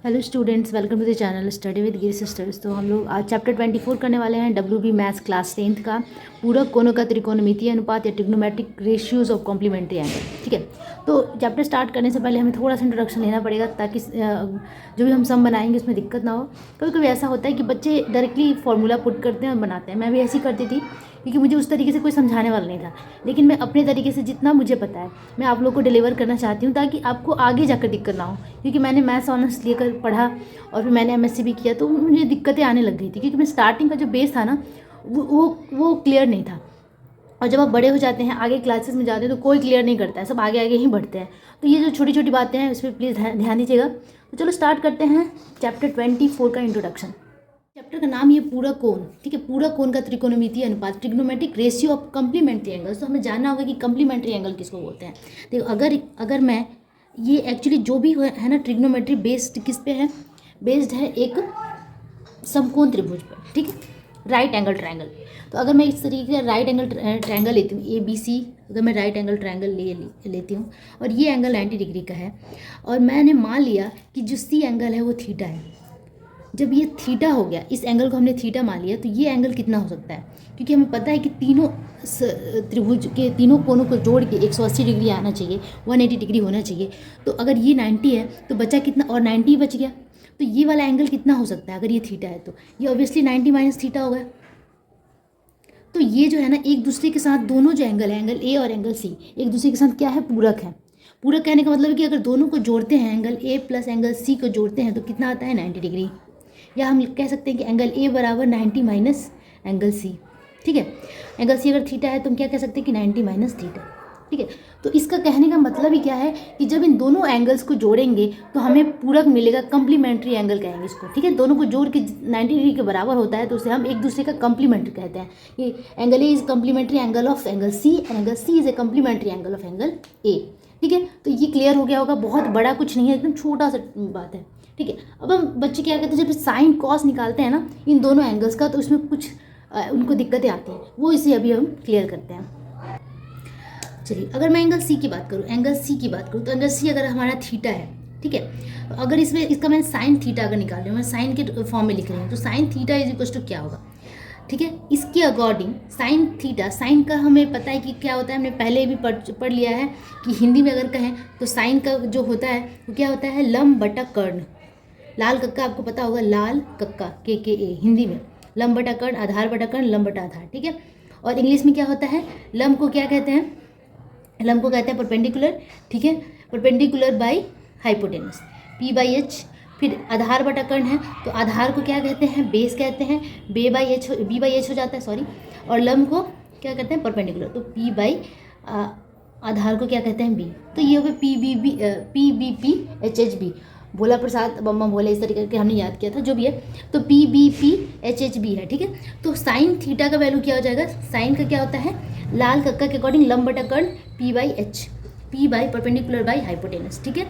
Hello students, welcome to the channel study with Giri sisters. तो हम लोग आज चैप्टर 24 करने वाले हैं WB मैथ्स क्लास 10th का पूरक कोणों का त्रिकोणमितीय अनुपात या trigonometric ratios of complementary angle. ठीक है, तो चैप्टर स्टार्ट करने से पहले हमें थोड़ा सा इंट्रोडक्शन लेना पड़ेगा ताकि जो भी हम सम बनाएंगे उसमें दिक्कत ना हो। कभी कभी ऐसा होता है कि बच्चे डायरेक्टली फार्मूला पुट करते हैं और बनाते हैं। मैं भी ऐसी करती थी क्योंकि मुझे उस तरीके से कोई समझाने वाला नहीं था, लेकिन मैं अपने तरीके से जितना मुझे पता है मैं आप लोग को डिलीवर करना चाहती हूँ ताकि आपको आगे जाकर दिक्कत ना हो। क्योंकि मैंने मैथ्स ऑनर्स लेकर पढ़ा और फिर मैंने MSc भी किया, तो मुझे दिक्कतें आने लग गई थी क्योंकि मैं स्टार्टिंग का जो बेस था ना वो क्लियर नहीं था। और जब आप बड़े हो जाते हैं, आगे क्लासेस में जाते हैं, तो कोई क्लियर नहीं करता है, सब आगे आगे ही बढ़ते हैं। तो ये जो छोटी छोटी बातें हैं इस पर प्लीज़ ध्यान दीजिएगा। तो चलो स्टार्ट करते हैं चैप्टर 24 का इंट्रोडक्शन। चैप्टर का नाम ये पूरक कोण, ठीक है, पूरक कोण का त्रिकोणमितीय अनुपात, trigonometric ratio of complementary angles. तो हमें जानना होगा कि कम्प्लीमेंट्री एंगल किसको बोलते हैं। देखो, अगर मैं ये एक्चुअली जो भी है ना, ट्रिग्नोमेट्री बेस्ड किस पे है, बेस्ड है एक समकोण त्रिभुज पर, ठीक है, राइट एंगल ट्रायंगल। तो अगर मैं इस तरीके का राइट एंगल ट्रायंगल लेती हूँ ABC, अगर मैं राइट एंगल ट्रायंगल लेती हूँ और ये एंगल 90 डिग्री का है और मैंने मान लिया कि जो C एंगल है वो थीटा है। जब ये थीटा हो गया, इस एंगल को हमने थीटा मान लिया, तो ये एंगल कितना हो सकता है, क्योंकि हमें पता है कि तीनों त्रिभुज के तीनों कोनों को जोड़ के 180 डिग्री आना चाहिए, 180 डिग्री होना चाहिए। तो अगर ये 90 है तो बचा कितना, और 90 बच गया, तो ये वाला एंगल कितना हो सकता है अगर ये थीटा है, तो ये ऑब्वियसली 90 माइनस थीटा होगा। तो ये जो है ना, एक दूसरे के साथ दोनों जो एंगल है, एंगल A और एंगल C, एक दूसरे के साथ क्या है, पूरक है। पूरक कहने का मतलब है कि अगर दोनों को जोड़ते हैं, angle A plus angle C को जोड़ते हैं तो कितना आता है, 90 डिग्री। या हम कह सकते हैं कि एंगल A बराबर 90 माइनस एंगल C, ठीक है। एंगल C अगर थीटा है तो हम क्या कह सकते हैं कि 90 माइनस थीटा, ठीक है। तो इसका कहने का मतलब ही क्या है कि जब इन दोनों एंगल्स को जोड़ेंगे तो हमें पूरक मिलेगा, कंप्लीमेंट्री एंगल कहेंगे इसको, ठीक है। दोनों को जोड़ के 90 डिग्री के बराबर होता है तो उसे हम एक दूसरे का कंप्लीमेंट्री कहते हैं। ये angle A is complementary angle of angle C and angle C is a complementary angle of angle A, ठीक है। तो ये क्लियर हो गया होगा, बहुत बड़ा कुछ नहीं है, एकदम छोटा सा बात है, ठीक है। अब हम बच्चे क्या कहते हैं, जब साइन कॉस निकालते हैं ना इन दोनों एंगल्स का, तो उसमें कुछ उनको दिक्कतें आती हैं, वो इसे अभी हम क्लियर करते हैं। चलिए, अगर मैं एंगल C की बात करूँ, तो एंगल C अगर हमारा थीटा है, ठीक है, तो अगर इसमें इसका मैं साइन थीटा अगर निकाल रही हूँ, मैं साइन के फॉर्म में लिख रही हूँ, तो sine theta is equal to क्या होगा, ठीक है। इसके अकॉर्डिंग साइन थीटा, साइन का हमें पता है कि क्या होता है, हमने पहले भी पढ़ लिया है कि हिंदी में अगर कहें तो साइन का जो होता है वो क्या होता है, लंब बटा कर्ण। लाल कक्का आपको पता होगा, लाल कक्का KKA हिंदी में, लंब बटा कर्ण, आधार बटा कर्ण, लंब बटा आधार, ठीक है। और इंग्लिश में क्या होता है, लंब को क्या कहते हैं, लंब को कहते हैं परपेंडिकुलर, ठीक है, परपेंडिकुलर बाई हाइपोटेनस, P/H। फिर आधार बटा कर्ण है तो आधार को क्या कहते हैं, बेस कहते हैं, B/H हो जाता है, सॉरी। और लंब को क्या कहते हैं, परपेंडिकुलर, तो P/ आधार को क्या कहते हैं, B। तो ये हो गया PBP भोला प्रसाद बम्मा भोले, इस तरीके के हमने याद किया था, जो भी है। तो PBPHHB है, ठीक है। तो साइन थीटा का वैल्यू क्या हो जाएगा, साइन का क्या होता है, लाल कक्का के अकॉर्डिंग लंब बटा कर्ण P/H, P by perpendicular by hypotenuse, ठीक है।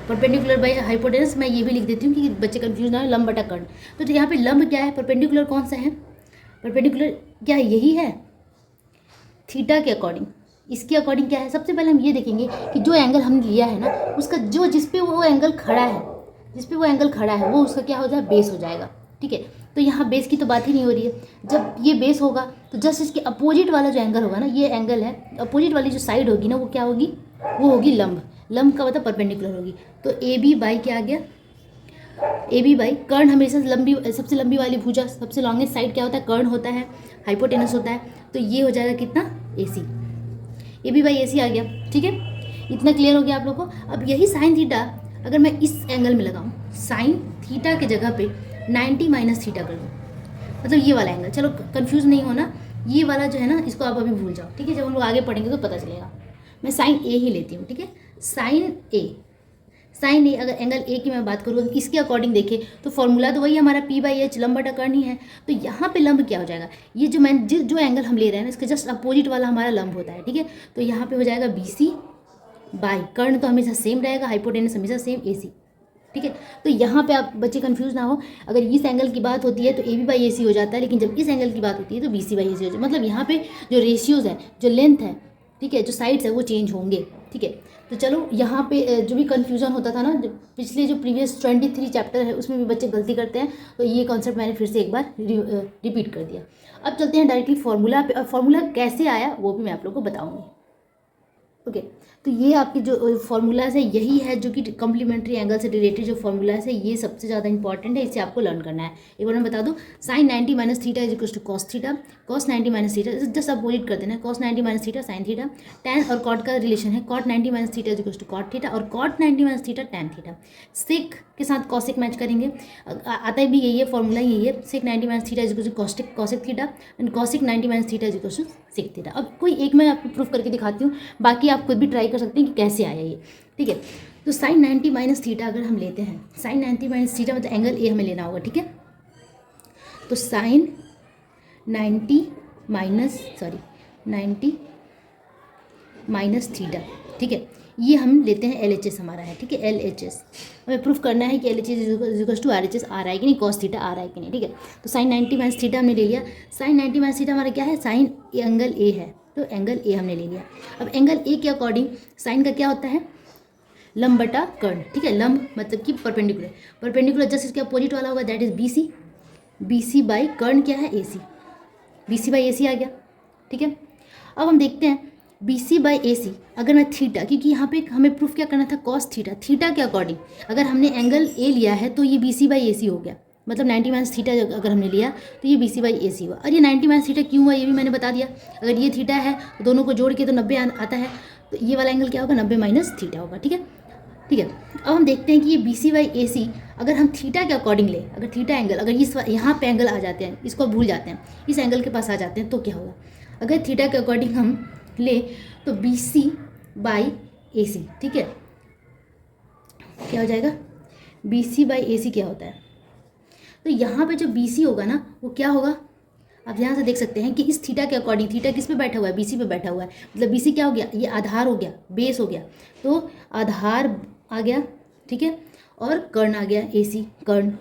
परपेंडिकुलर बाई हाइपोटेनस मैं ये भी लिख देती हूँ कि बच्चे कंफ्यूज ना हो, लंब बटा कर्ण। तो यहाँ पे लंब क्या है, परपेंडिकुलर कौन सा है, परपेंडिकुलर क्या है, यही है थीटा के अकॉर्डिंग। इसके अकॉर्डिंग क्या है, सबसे पहले हम ये देखेंगे कि जो एंगल हमने लिया है ना, उसका जो जिस पे वो एंगल खड़ा है वो उसका क्या हो जाए, बेस हो जाएगा, ठीक है। तो यहाँ बेस की तो बात ही नहीं हो रही है। जब ये बेस होगा तो जस्ट इसके अपोजिट वाला जो एंगल होगा ना, ये एंगल है, अपोजिट वाली जो साइड होगी ना वो क्या होगी, वो होगी लंब। लंब का मतलब परपेंडिकुलर होगी। तो AB बाई क्या आ गया, AB बाई कर्ण, हमेशा सबसे लंबी वाली भुजा, सबसे लॉन्गेस्ट साइड क्या होता है, कर्ण होता है, हाइपोटेनस होता है। तो ये हो जाएगा कितना, AC, AB बाई AC आ गया, ठीक है। इतना क्लियर हो गया आप लोग को। अब यही साइन थीटा अगर मैं इस एंगल में लगाऊं, साइन थीटा के जगह पे 90 माइनस थीटा कर दूँ, मतलब ये वाला एंगल, चलो कंफ्यूज नहीं होना, ये वाला जो है ना इसको आप अभी भूल जाओ, ठीक है, जब हम लोग आगे पढ़ेंगे तो पता चलेगा। मैं साइन A ही लेती हूँ, ठीक है, साइन A अगर एंगल A की मैं बात करूँ, इसके अकॉर्डिंग देखें तो फॉर्मूला तो वही हमारा P/H लंब बटा कर्ण ही है। तो यहाँ पे लंब क्या हो जाएगा, ये जो एंगल हम ले रहे हैं ना, इसके जस्ट अपोजिट वाला हमारा लंब होता है, ठीक है। तो यहाँ पे हो जाएगा BC बाई कर्ण तो हमेशा सेम रहेगा, हाइपोटेनस हमेशा सेम AC, ठीक है। तो यहाँ पे आप बच्चे कंफ्यूज ना हो, अगर इस एंगल की बात होती है तो AB बाई AC हो जाता है, लेकिन जब इस एंगल की बात होती है तो BC बाई AC हो जाता है। मतलब यहाँ पे जो रेशियोज है, जो लेंथ है, ठीक है, जो साइड्स है वो चेंज होंगे, ठीक है। तो चलो यहाँ पे जो भी कन्फ्यूज़न होता था ना, जो पिछले जो प्रीवियस 23 चैप्टर है उसमें भी बच्चे गलती करते हैं, तो ये कॉन्सेप्ट मैंने फिर से एक बार रिपीट कर दिया। अब चलते हैं डायरेक्टली फार्मूला पे, और फार्मूला कैसे आया वो भी मैं आप लोग को बताऊँगी। ओके, तो ये आपकी जो फार्मूलाज है यही है जो कि कम्प्लीमेंट्री एंगल से रिलेटेड जो फार्मूलाज है ये सबसे ज़्यादा इंपॉर्टेंट है, इसे आपको लर्न करना है। एक बार मैं बता दूं, sine 90 minus theta is equal to cos theta, cos 90 minus theta just opposite कर देना है, cos 90 minus theta sine theta, tan और कॉट का रिलेशन है, cot 90 minus theta is equal to cot theta और cot 90 minus theta tan theta. Sec के साथ cosec match करेंगे, आता भी यही है, फॉर्मूला यही है, sec 90 minus theta is equal to cosec cosec theta and cosec 90 minus theta is equal to sec theta. अब कोई एक मैं आपको प्रूफ करके दिखाती हूँ, बाकी आप खुद भी ट्राई कर सकते हैं कि कैसे आया ये, ठीक है। तो साइन 90 माइनस थीटा अगर हम लेते हैं, साइन 90 माइनस थीटा मतलब एंगल ए हमें लेना होगा, ठीक है। तो साइन 90 माइनस थीटा, ठीक है, ये हम लेते हैं LHS हमारा है, ठीक है, LHS हमें प्रूफ करना है कि LHS is equal to RHS आ रहा है कि नहीं, कॉस थीटा आ रहा है कि नहीं, ठीक है। तो साइन 90 माइनस थीटा हमने ले लिया, साइन 90 माइनस थीटा हमारा क्या है, साइन एंगल ए है, तो एंगल ए हमने ले लिया। अब एंगल ए के अकॉर्डिंग साइन का क्या होता है, लंब बटा कर्ण, ठीक है, लंब मतलब कि परपेंडिकुलर, परपेंडिकुलर जस्ट इसके अपोजिट वाला होगा that is BC, BC by कर्ण क्या है AC, BC बाई AC आ गया, ठीक है। अब हम देखते हैं BC बाई AC, अगर मैं थीटा, क्योंकि यहाँ पे हमें प्रूफ क्या करना था, कॉस थीटा, थीटा के अकॉर्डिंग अगर हमने एंगल A लिया है तो ये BC बाई AC हो गया, मतलब 90 माइनस थीटा अगर हमने लिया तो ये BC बाई AC हुआ। और ये 90 माइनस थीटा क्यों हुआ ये भी मैंने बता दिया, अगर ये थीटा है तो दोनों को जोड़ के तो 90 आता है, तो ये वाला एंगल क्या होगा, 90 माइनस थीटा होगा, ठीक है, ठीक है। अब हम देखते हैं कि ये BC बाई AC अगर हम थीटा के अकॉर्डिंग ले, अगर थीटा एंगल अगर इस यहाँ पे एंगल आ जाते हैं, इसको भूल जाते हैं, इस एंगल के पास आ जाते हैं, तो क्या होगा, अगर थीटा के अकॉर्डिंग हम ले तो BC बाई AC, ठीक है, क्या हो जाएगा, BC बाई AC क्या होता है, तो यहाँ पे जो BC होगा ना वो क्या होगा, आप यहाँ से देख सकते हैं कि इस थीटा के अकॉर्डिंग, थीटा किस पे बैठा हुआ है, BC पे बैठा हुआ है, मतलब BC क्या हो गया, ये आधार हो गया, बेस हो गया, तो आधार आ गया, ठीक है, और कर्ण आ गया AC, कर्ण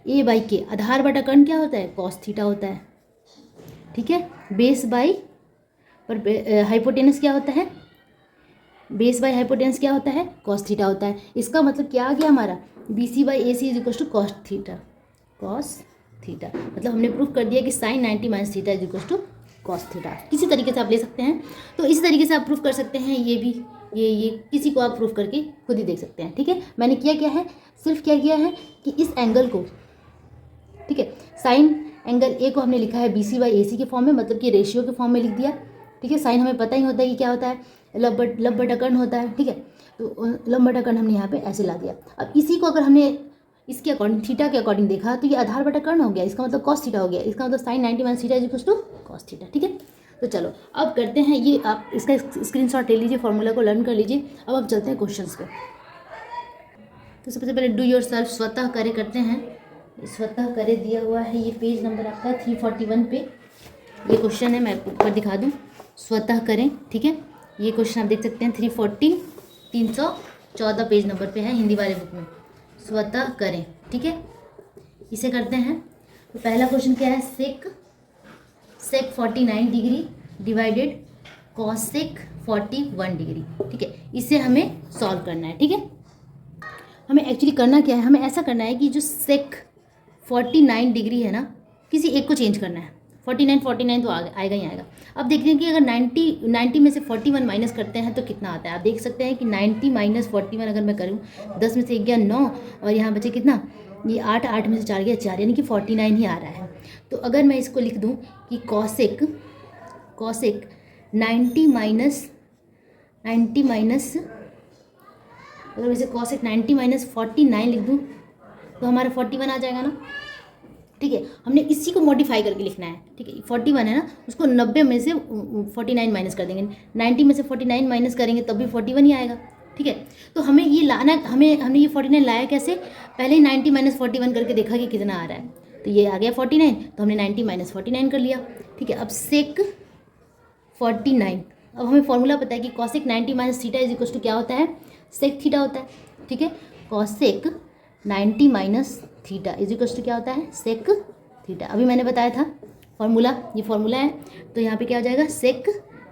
A बाई के, आधार बटा कर्ण क्या होता है, कॉस थीटा होता है, ठीक है, बेस बाई पर हाइपोटेनस क्या होता है, बेस बाई हाइपोटेनस क्या होता है, कॉस थीटा होता है। इसका मतलब क्या आ गया हमारा, BC by AC is equal to cos theta, cos theta, मतलब हमने प्रूफ कर दिया कि sine 90 minus theta is equal to cos theta. किसी तरीके से आप ले सकते हैं, तो इसी तरीके से आप प्रूफ कर सकते हैं, ये भी ये किसी को आप प्रूफ करके खुद ही देख सकते हैं, ठीक है। मैंने किया क्या है, सिर्फ क्या किया है कि इस एंगल को, ठीक है, साइन एंगल ए को हमने लिखा है BC बाई AC के फॉर्म में, मतलब कि रेशियो के फॉर्म में लिख दिया, ठीक है। साइन हमें पता ही होता है कि क्या होता है, लब बटा कर्ण होता है, ठीक है, तो लब बटा कर्ण हमने यहाँ पे ऐसे ला दिया। अब इसी को अगर हमने इसके अकॉर्डिंग थीटा के अकॉर्डिंग देखा तो ये आधार बटा कर्ण हो गया, इसका मतलब कॉस थीटा हो गया, इसका मतलब sine 90 minus theta is equal to cos theta, ठीक है। तो चलो अब करते हैं, ये आप इसका स्क्रीनशॉट ले लीजिए, फॉर्मूला को लर्न कर लीजिए। अब आप चलते हैं क्वेश्चंस पे। तो सबसे पहले डू योर सेल्फ, स्वतः करे करते हैं, स्वतः करे दिया हुआ है, ये पेज नंबर आपका 341 पे ये क्वेश्चन है, मैं ऊपर दिखा दूँ, स्वतः करें, ठीक है। ये क्वेश्चन आप देख सकते हैं 314 पेज नंबर पे है हिंदी वाले बुक में, स्वतः करें, ठीक है। इसे करते हैं, तो पहला क्वेश्चन क्या है, सेक 49 डिग्री डिवाइडेड कॉसेक 41 डिग्री, ठीक है, इसे हमें सॉल्व करना है, ठीक है। हमें एक्चुअली करना क्या है, हमें ऐसा करना है कि जो सेक 49 डिग्री है ना, किसी एक को चेंज करना है, 49 तो आएगा ही आएगा। अब देखते हैं कि अगर 90 में से 41 माइनस करते हैं तो कितना आता है। आप देख सकते हैं कि 90 माइनस 41 अगर मैं करूँ, 10 में से 1 गया 9 और यहाँ बचे कितना, ये 8 में से 4 गया 4, यानी कि 49 ही आ रहा है। तो अगर मैं इसको लिख दूँ कि कॉसेक 90 माइनस अगर वैसे कॉसेक 90 माइनस 49 लिख दूँ तो हमारा 41 आ जाएगा ना, ठीक है। हमने इसी को मॉडिफाई करके लिखना है, ठीक है। 41 है ना, उसको 90 में से 49 माइनस कर देंगे, 90 में से 49 माइनस करेंगे तब भी 41 ही आएगा, ठीक है। तो हमें ये लाना, हमने ये 49 लाया कैसे, पहले ही 90 माइनस 41 करके देखा कि कितना आ रहा है, तो ये आ गया 49, तो हमने 90 माइनस 49 कर लिया, ठीक है। अब सेक 49, अब हमें फॉर्मूला पता है कि cosec 90 minus theta is equal to क्या होता है, सेक थीटा होता है, ठीक है। Cosec 90 minus theta is equal to क्या होता है, सेक थीटा। अभी मैंने बताया था फॉर्मूला, ये फॉर्मूला है, तो यहाँ पे क्या हो जाएगा, सेक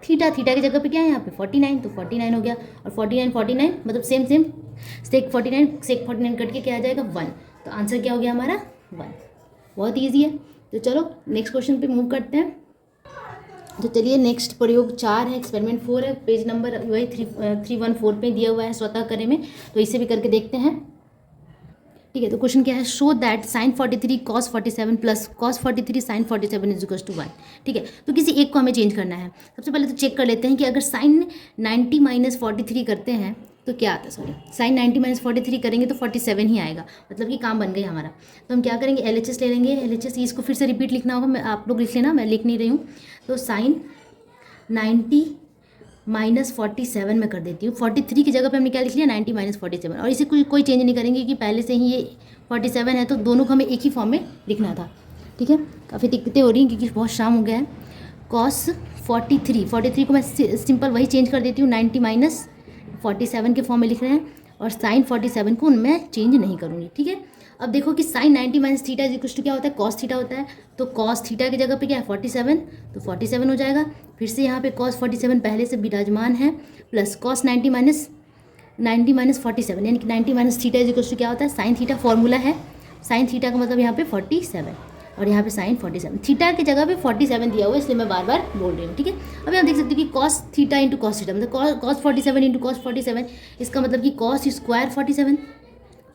थीटा की जगह पे क्या है यहाँ पे 49, तो 49 हो गया, और 49 मतलब सेम सेक 49 कट के क्या आ जाएगा 1, तो आंसर क्या हो गया हमारा 1। बहुत ईजी है। तो चलो नेक्स्ट क्वेश्चन पे मूव करते हैं। तो चलिए नेक्स्ट प्रयोग 4 है, एक्सपेरिमेंट 4 है, पेज नंबर वही 314 पे दिया हुआ है स्वतः करें में, तो इसे भी करके देखते हैं। ठीक है, तो क्वेश्चन क्या है, show that sine 43 cos 47 plus cos 43 sine 47 is equal to 1। ठीक है, तो किसी एक को हमें चेंज करना है। सबसे पहले तो चेक कर लेते हैं कि अगर साइन 90 माइनस 43 करते हैं तो क्या आता है, सॉरी साइन 90 माइनस 43 करेंगे तो 47 ही आएगा, मतलब कि काम बन गया हमारा। तो हम क्या करेंगे, LHS ले लेंगे। LHS इसको फिर से रिपीट लिखना होगा, मैं आप लोग लिख लेना, मैं लिख नहीं रही हूँ। तो साइन 90 माइनस 47 में कर देती हूँ। 43 की जगह पे हमने क्या लिख लिया 90 माइनस 47, और इसे कोई चेंज नहीं करेंगे कि पहले से ही ये 47 है, तो दोनों को हमें एक ही फॉर्म में लिखना था। ठीक है, काफ़ी दिक्कतें हो रही हैं क्योंकि बहुत शाम हो गया है। कॉस 43 को मैं सिंपल वही चेंज कर देती हूँ, 90 माइनस 47 के फॉर्म में लिख रहे हैं, और साइन 47 को मैं चेंज नहीं करूँगी। ठीक है, अब देखो कि साइन 90 माइनस थीटा इज क्या होता है, कॉस थीटा होता है। तो कॉस थीटा की जगह पे क्या है 47, तो 47 हो जाएगा। फिर से यहाँ पे कॉस 47 पहले से विराजमान है, प्लस कॉस 90 माइनस 47, यानी कि 90 माइनस थीटा इज क्या होता है, साइन थीटा फॉर्मूला है। साइन थीटा का मतलब यहाँ पे 47, और यहाँ पे साइन 47, थीटा की जगह पे 47 दिया हुआ है, इसलिए मैं बार बार बोल रही हूँ। ठीक है, अब यहाँ देख सकते हो कि cos theta into cos theta, मतलब कॉस 47 इंटू कॉस 47, इसका मतलब कि कॉस स्क्वायर 47,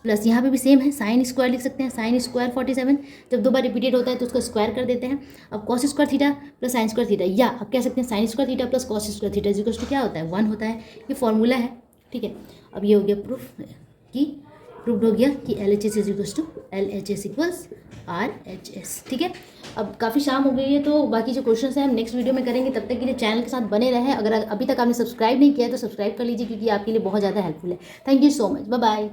प्लस यहाँ पे भी सेम है, साइन स्क्वायर लिख सकते हैं, साइन स्क्वायर 47, जब 2 बार रिपीटेड होता है तो उसका स्क्वायर कर देते हैं। अब cos square theta plus sine square theta, या अब कह सकते हैं sine square theta plus cos square theta equal to क्या होता है 1 होता है, ये फॉर्मूला है। ठीक है, अब ये हो गया प्रूफ हो गया कि LHS is equals to LHS equals RHS। ठीक है, अब काफ़ी शाम हो गई है, तो बाकी जो क्वेश्चंस हैं हम नेक्स्ट वीडियो में करेंगे। तब तक के लिए चैनल के साथ बने रहें। अगर अभी तक आपने सब्सक्राइब नहीं किया है तो सब्सक्राइब कर लीजिए, क्योंकि आपके लिए बहुत ज़्यादा हेल्पफुल है। Thank you so much, bye bye.